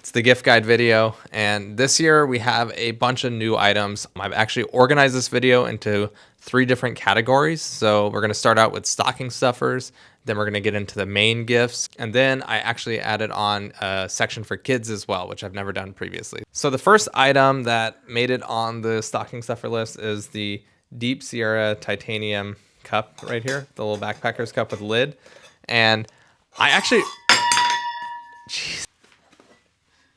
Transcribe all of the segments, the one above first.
It's the gift guide video, and this year we have a bunch of new items. I've actually organized this video into 3 different categories. So we're going to start out with stocking stuffers, then we're going to get into the main gifts, and then I actually added on a section for kids as well, which I've never done previously. So the first item that made it on the stocking stuffer list is the Deep Sierra titanium cup right here, the little backpacker's cup with lid. And I actually... Jeez.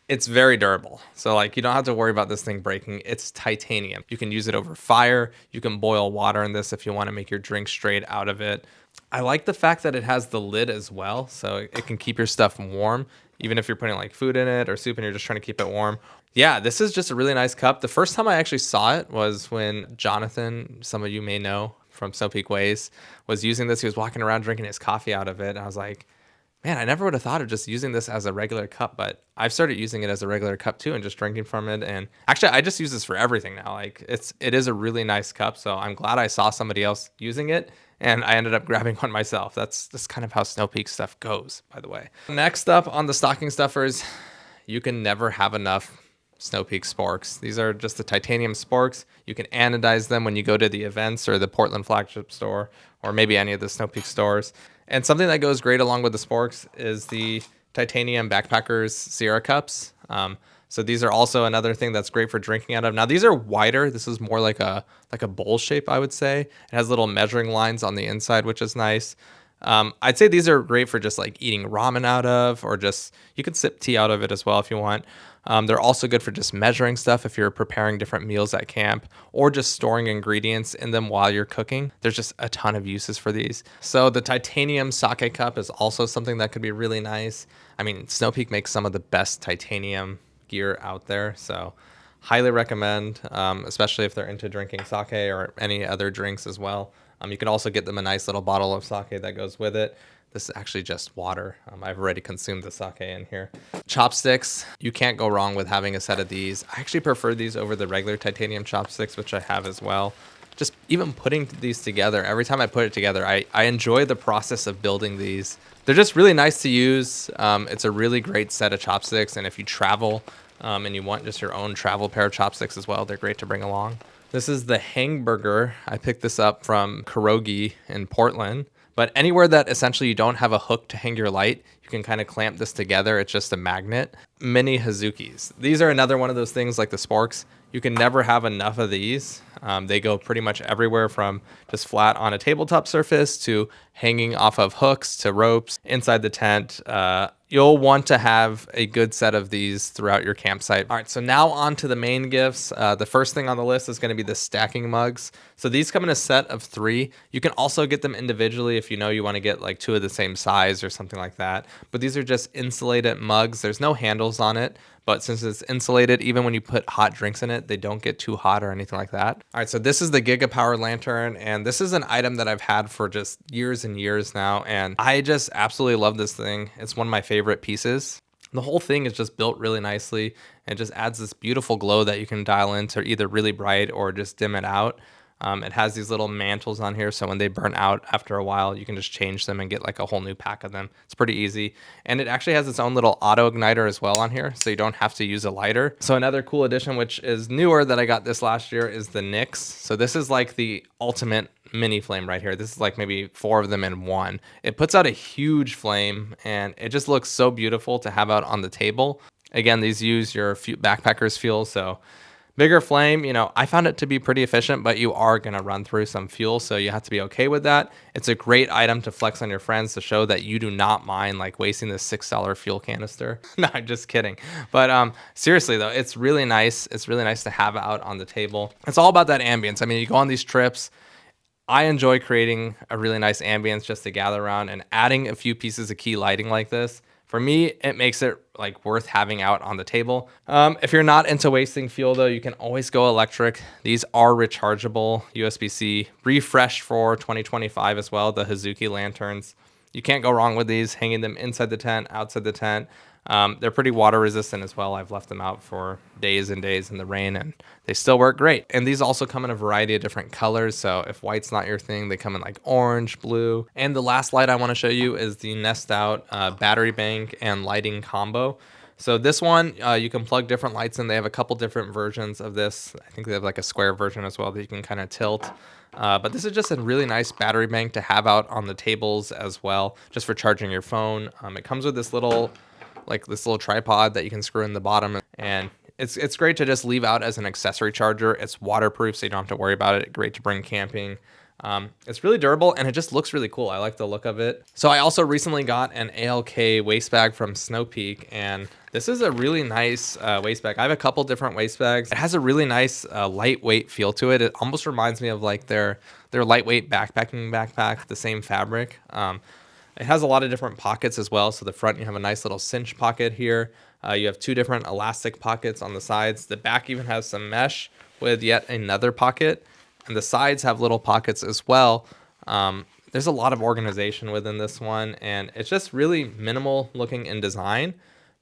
It's very durable. So like you don't have to worry about this thing breaking. It's titanium. You can use it over fire. You can boil water in this if you want to make your drink straight out of it. I like the fact that it has the lid as well. So it can keep your stuff warm, even if you're putting like food in it or soup and you're just trying to keep it warm. Yeah, this is just a really nice cup. The first time I actually saw it was when Jonathan, some of you may know from Snow Peak Ways, was using this. He was walking around drinking his coffee out of it. And I was like, man, I never would have thought of just using this as a regular cup, but I've started using it as a regular cup too and just drinking from it. And actually, I just use this for everything now. Like it is a really nice cup. So I'm glad I saw somebody else using it and I ended up grabbing one myself. That's kind of how Snow Peak stuff goes, by the way. Next up on the stocking stuffers, you can never have enough Snow Peak Sporks. These are just the titanium Sporks. You can anodize them when you go to the events or the Portland flagship store or maybe any of the Snow Peak stores. And something that goes great along with the Sporks is the titanium Backpackers Sierra cups. So these are also another thing that's great for drinking out of. Now these are wider. This is more like a bowl shape, I would say. It has little measuring lines on the inside, which is nice. I'd say these are great for just like eating ramen out of, or just you can sip tea out of it as well if you want. They're also good for just measuring stuff if you're preparing different meals at camp or just storing ingredients in them while you're cooking. There's just a ton of uses for these. So the titanium sake cup is also something that could be really nice. I mean, Snow Peak makes some of the best titanium gear out there. So highly recommend, especially if they're into drinking sake or any other drinks as well. You can also get them a nice little bottle of sake that goes with it. This is actually just water. I've already consumed the sake in here. Chopsticks, you can't go wrong with having a set of these. I actually prefer these over the regular titanium chopsticks, which I have as well. Just even putting these together, every time I put it together, I enjoy the process of building these. They're just really nice to use. It's a really great set of chopsticks, and if you travel and you want just your own travel pair of chopsticks as well, they're great to bring along. This is the Hangburger. I picked this up from Kurogi in Portland. But anywhere that essentially you don't have a hook to hang your light, you can kind of clamp this together. It's just a magnet. Mini Hozukis. These are another one of those things like the Sporks. You can never have enough of these. They go pretty much everywhere from just flat on a tabletop surface to hanging off of hooks to ropes inside the tent. You'll want to have a good set of these throughout your campsite. All right, so now on to the main gifts. The first thing on the list is going to be the stacking mugs. So these come in a set of 3. You can also get them individually if you know you want to get like 2 of the same size or something like that. But these are just insulated mugs. There's no handles on it. But since it's insulated, even when you put hot drinks in it, they don't get too hot or anything like that. All right, so this is the GigaPower Lantern, and this is an item that I've had for just years and years now, and I just absolutely love this thing. It's one of my favorite pieces. The whole thing is just built really nicely and just adds this beautiful glow that you can dial into either really bright or just dim it out. It has these little mantles on here, so when they burn out after a while, you can just change them and get like a whole new pack of them. It's pretty easy. And it actually has its own little auto igniter as well on here, so you don't have to use a lighter. So another cool addition, which is newer that I got this last year, is the Nyx. So this is like the ultimate mini flame right here. This is like maybe 4 of them in one. It puts out a huge flame, and it just looks so beautiful to have out on the table. Again, these use your backpacker's fuel, so bigger flame, you know, I found it to be pretty efficient, but you are going to run through some fuel, so you have to be okay with that. It's a great item to flex on your friends to show that you do not mind like wasting this $6 fuel canister. No, I'm just kidding. But seriously though, it's really nice. It's really nice to have out on the table. It's all about that ambience. I mean, you go on these trips, I enjoy creating a really nice ambience just to gather around, and adding a few pieces of key lighting like this, for me, it makes it like worth having out on the table. If you're not into wasting fuel though, you can always go electric. These are rechargeable USB-C, refreshed for 2025 as well, the Hozuki Lanterns. You can't go wrong with these, hanging them inside the tent, outside the tent. They're pretty water resistant as well. I've left them out for days and days in the rain and they still work great. And these also come in a variety of different colors. So if white's not your thing, they come in like orange, blue. And the last light I want to show you is the Nest Out battery bank and lighting combo. So this one, you can plug different lights in. They have a couple different versions of this. I think they have like a square version as well that you can kind of tilt. But this is just a really nice battery bank to have out on the tables as well, just for charging your phone. It comes with this little tripod that you can screw in the bottom, and it's great to just leave out as an accessory charger. It's waterproof, so you don't have to worry about it. Great to bring camping. It's really durable, and it just looks really cool. I like the look of it. So I also recently got an ALK waist bag from Snow Peak, and this is a really nice waist bag. I have a couple different waist bags. It has a really nice lightweight feel to it. It almost reminds me of like their lightweight backpacking backpack, the same fabric. It has a lot of different pockets as well. So the front, you have a nice little cinch pocket here. You have two different elastic pockets on the sides. The back even has some mesh with yet another pocket. And the sides have little pockets as well. There's a lot of organization within this one, and it's just really minimal looking in design,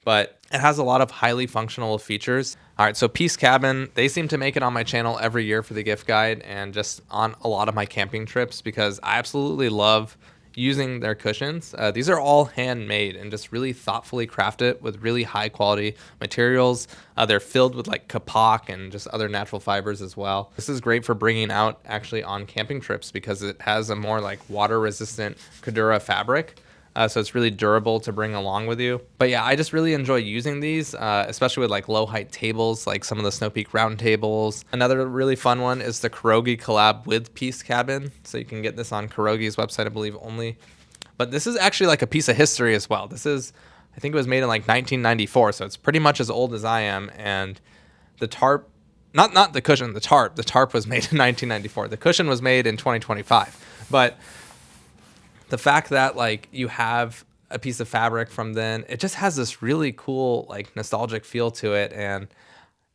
but it has a lot of highly functional features. All right, so Peace Cabin, they seem to make it on my channel every year for the gift guide and just on a lot of my camping trips because I absolutely love using their cushions. These are all handmade and just really thoughtfully crafted with really high quality materials. They're filled with like kapok and just other natural fibers as well. This is great for bringing out actually on camping trips because it has a more like water resistant Cordura fabric. So it's really durable to bring along with you. But yeah, I just really enjoy using these, especially with like low height tables, like some of the Snow Peak round tables. Another really fun one is the Kurogi collab with Peace Cabin. So you can get this on Kurogi's website, I believe only. But this is actually like a piece of history as well. This is, I think it was made in like 1994. So it's pretty much as old as I am. And the tarp, not the cushion, the tarp. The tarp was made in 1994. The cushion was made in 2025. But the fact that like you have a piece of fabric from then, it just has this really cool like nostalgic feel to it. And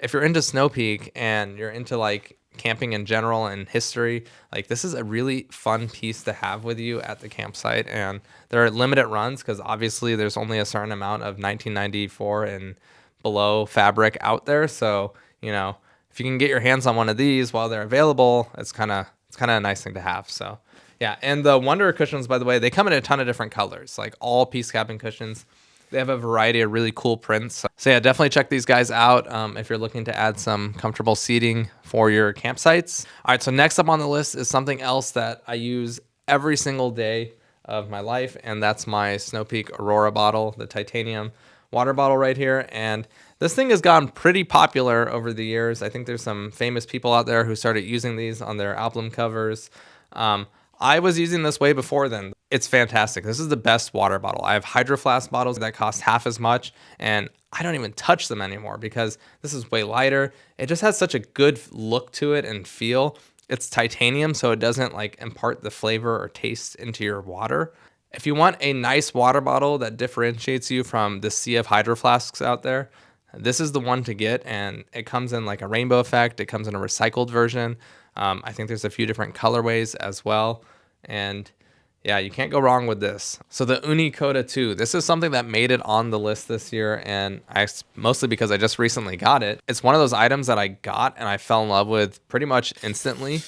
if you're into Snow Peak and you're into like camping in general and history, like this is a really fun piece to have with you at the campsite. And there are limited runs because obviously there's only a certain amount of 1994 and below fabric out there. So, you know, if you can get your hands on one of these while they're available, it's kind of a nice thing to have. So yeah, and the Wanderer cushions, by the way, they come in a ton of different colors, like all Peace Cabin cushions. They have a variety of really cool prints. So yeah, definitely check these guys out if you're looking to add some comfortable seating for your campsites. All right, so next up on the list is something else that I use every single day of my life, and that's my Snow Peak Aurora bottle, the titanium water bottle right here. And this thing has gone pretty popular over the years. I think there's some famous people out there who started using these on their album covers. I was using this way before then. It's fantastic. This is the best water bottle. I have Hydro Flask bottles that cost half as much, and I don't even touch them anymore because this is way lighter. It just has such a good look to it and feel. It's titanium, so it doesn't like impart the flavor or taste into your water. If you want a nice water bottle that differentiates you from the sea of Hydro Flasks out there, this is the one to get, and it comes in like a rainbow effect. It comes in a recycled version. I think there's a few different colorways as well. And yeah, you can't go wrong with this. So the Ooni Koda 2, this is something that made it on the list this year. And mostly because I just recently got it. It's one of those items that I got and I fell in love with pretty much instantly.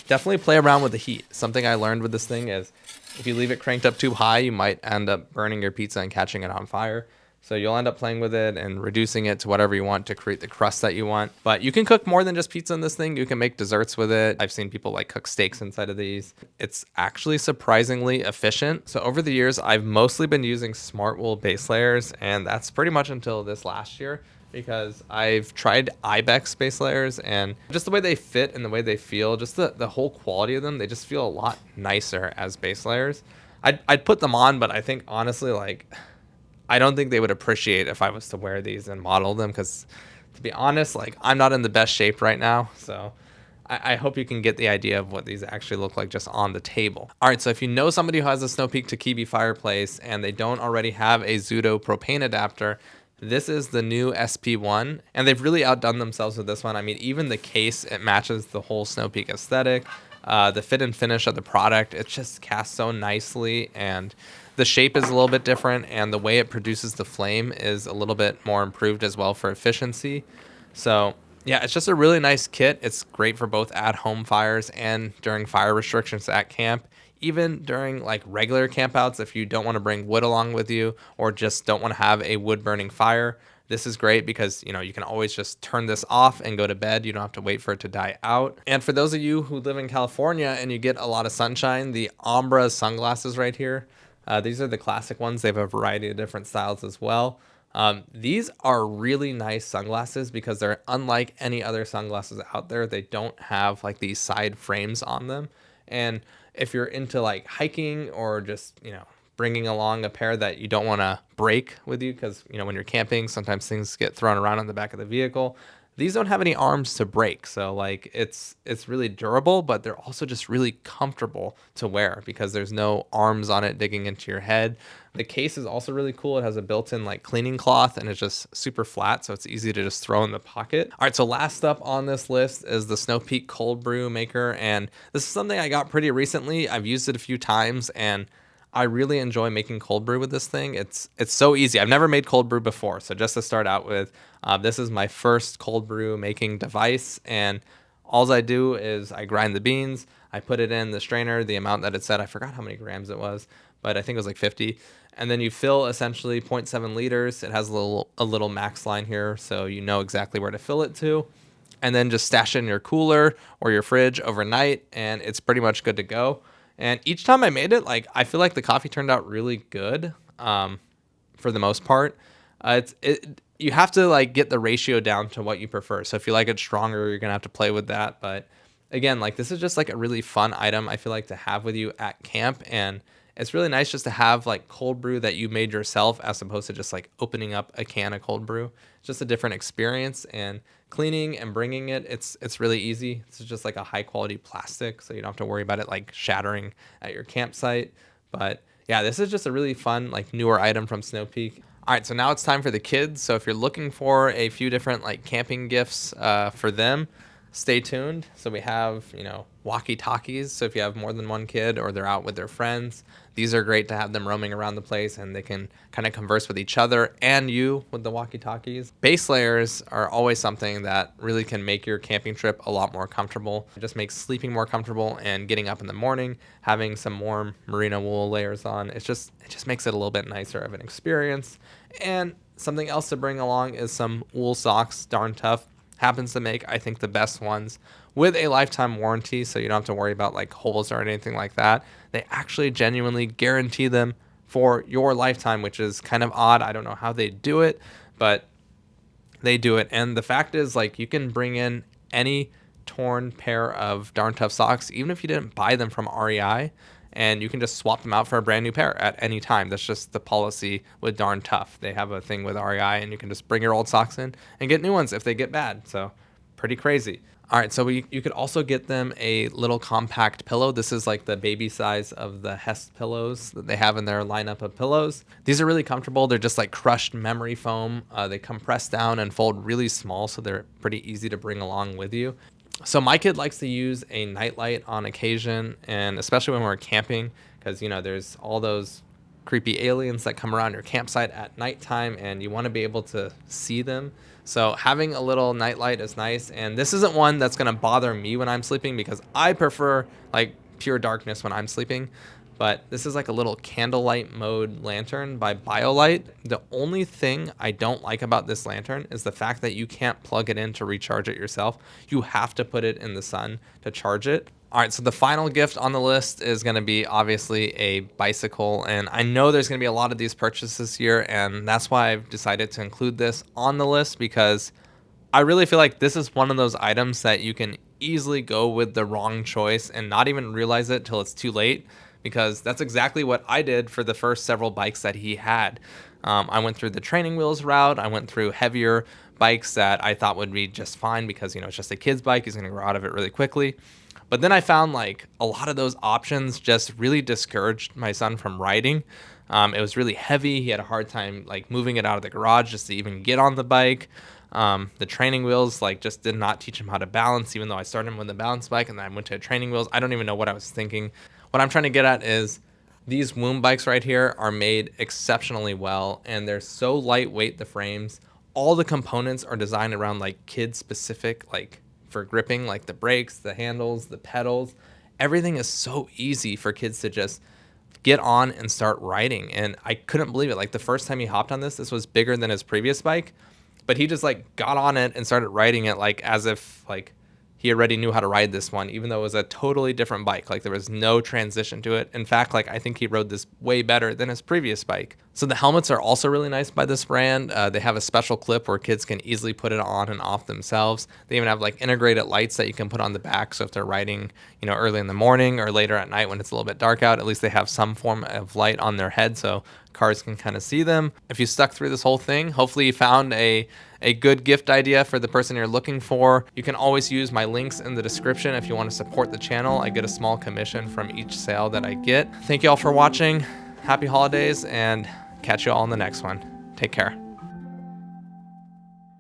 Definitely play around with the heat. Something I learned with this thing is if you leave it cranked up too high, you might end up burning your pizza and catching it on fire. So you'll end up playing with it and reducing it to whatever you want to create the crust that you want. But you can cook more than just pizza in this thing. You can make desserts with it. I've seen people like cook steaks inside of these. It's actually surprisingly efficient. So over the years, I've mostly been using smart wool base layers, and that's pretty much until this last year because I've tried Ibex base layers and just the way they fit and the way they feel, just the whole quality of them, they just feel a lot nicer as base layers. I'd put them on, but I think honestly, like, I don't think they would appreciate if I was to wear these and model them because, to be honest, like I'm not in the best shape right now. So I hope you can get the idea of what these actually look like just on the table. All right, so if you know somebody who has a Snow Peak Takibi fireplace and they don't already have a Zutto propane adapter, this is the new SP1, and they've really outdone themselves with this one. I mean, even the case, it matches the whole Snow Peak aesthetic. The fit and finish of the product, it just casts so nicely, and the shape is a little bit different, and the way it produces the flame is a little bit more improved as well for efficiency. So yeah, it's just a really nice kit. It's great for both at-home fires and during fire restrictions at camp. Even during like regular campouts, if you don't want to bring wood along with you or just don't want to have a wood burning fire, This is great because, you know, you can always just turn this off and go to bed. You don't have to wait for it to die out. And for those of you who live in California and you get a lot of sunshine, the Ombraz sunglasses right here, these are the classic ones. They have a variety of different styles as well. These are really nice sunglasses because they're unlike any other sunglasses out there. They don't have like these side frames on them. And if you're into like hiking or just, you know, bringing along a pair that you don't want to break with you, because, you know, when you're camping, sometimes things get thrown around on the back of the vehicle. These don't have any arms to break, so like it's really durable, but they're also just really comfortable to wear because there's no arms on it digging into your head. The case is also really cool. It has a built-in like cleaning cloth and it's just super flat, so it's easy to just throw in the pocket. All right, so last up on this list is the Snow Peak cold brew maker, and this is something I got pretty recently. I've used it a few times and I really enjoy making cold brew with this thing. It's so easy. I've never made cold brew before. So just to start out with, this is my first cold brew making device. And all I do is I grind the beans. I put it in the strainer, the amount that it said. I forgot how many grams it was, but I think it was like 50. And then you fill essentially 0.7 liters. It has a little max line here, so you know exactly where to fill it to. And then just stash it in your cooler or your fridge overnight, and it's pretty much good to go. And each time I made it, like, I feel like the coffee turned out really good, for the most part. You have to like get the ratio down to what you prefer. So if you like it stronger, you're gonna have to play with that. But again, like, this is just like a really fun item I feel like to have with you at camp, and it's really nice just to have like cold brew that you made yourself as opposed to just like opening up a can of cold brew. It's just a different experience, and cleaning and bringing it, it's really easy. It's just like a high quality plastic, so you don't have to worry about it like shattering at your campsite. But yeah, this is just a really fun like newer item from Snow Peak. All right, so now it's time for the kids. So if you're looking for a few different like camping gifts for them, stay tuned. So we have, you know, walkie-talkies. So if you have more than one kid or they're out with their friends, these are great to have them roaming around the place and they can kind of converse with each other and you with the walkie-talkies. Base layers are always something that really can make your camping trip a lot more comfortable. It just makes sleeping more comfortable, and getting up in the morning, having some warm merino wool layers on, it just makes it a little bit nicer of an experience. And something else to bring along is some wool socks. Darn Tough happens to make, I think, the best ones with a lifetime warranty, so you don't have to worry about like holes or anything like that. They actually genuinely guarantee them for your lifetime, which is kind of odd. I don't know how they do it, but they do it. And the fact is, like, you can bring in any torn pair of Darn Tough socks, even if you didn't buy them from REI, and you can just swap them out for a brand new pair at any time. That's just the policy with Darn Tough. They have a thing with REI, and you can just bring your old socks in and get new ones if they get bad. So pretty crazy. All right, so you could also get them a little compact pillow. This is like the baby size of the Hest pillows that they have in their lineup of pillows. These are really comfortable. They're just like crushed memory foam. They compress down and fold really small, so they're pretty easy to bring along with you. So my kid likes to use a nightlight on occasion, and especially when we're camping, because, you know, there's all those creepy aliens that come around your campsite at nighttime, and you want to be able to see them. So having a little nightlight is nice, and this isn't one that's going to bother me when I'm sleeping because I prefer like pure darkness when I'm sleeping. But this is like a little candlelight mode lantern by BioLite. The only thing I don't like about this lantern is the fact that you can't plug it in to recharge it yourself. You have to put it in the sun to charge it. All right, so the final gift on the list is going to be obviously a bicycle, and I know there's going to be a lot of these purchases this year, and that's why I've decided to include this on the list, because I really feel like this is one of those items that you can easily go with the wrong choice and not even realize it till it's too late, because that's exactly what I did for the first several bikes that he had. I went through the training wheels route. I went through heavier bikes that I thought would be just fine because, you know, it's just a kid's bike. He's going to grow out of it really quickly. But then I found like a lot of those options just really discouraged my son from riding. It was really heavy. He had a hard time like moving it out of the garage just to even get on the bike. The training wheels like just did not teach him how to balance, even though I started him with a balance bike and then I went to training wheels. I don't even know what I was thinking. What I'm trying to get at is these Woom bikes right here are made exceptionally well, and they're so lightweight, the frames. All the components are designed around like kid specific, like for gripping, like the brakes, the handles, the pedals. Everything is so easy for kids to just get on and start riding. And I couldn't believe it. Like the first time he hopped on this was bigger than his previous bike. but he just like got on it and started riding it like as if like he already knew how to ride this one, even though it was a totally different bike. Like there was no transition to it. In fact, like I think he rode this way better than his previous bike. So the helmets are also really nice by this brand. They have a special clip where kids can easily put it on and off themselves. They even have like integrated lights that you can put on the back. So if they're riding, you know, early in the morning or later at night when it's a little bit dark out, at least they have some form of light on their head so cars can kind of see them. If you stuck through this whole thing, hopefully you found a good gift idea for the person you're looking for. You can always use my links in the description if you want to support the channel. I get a small commission from each sale that I get. Thank you all for watching. Happy holidays, and catch you all in the next one. Take care.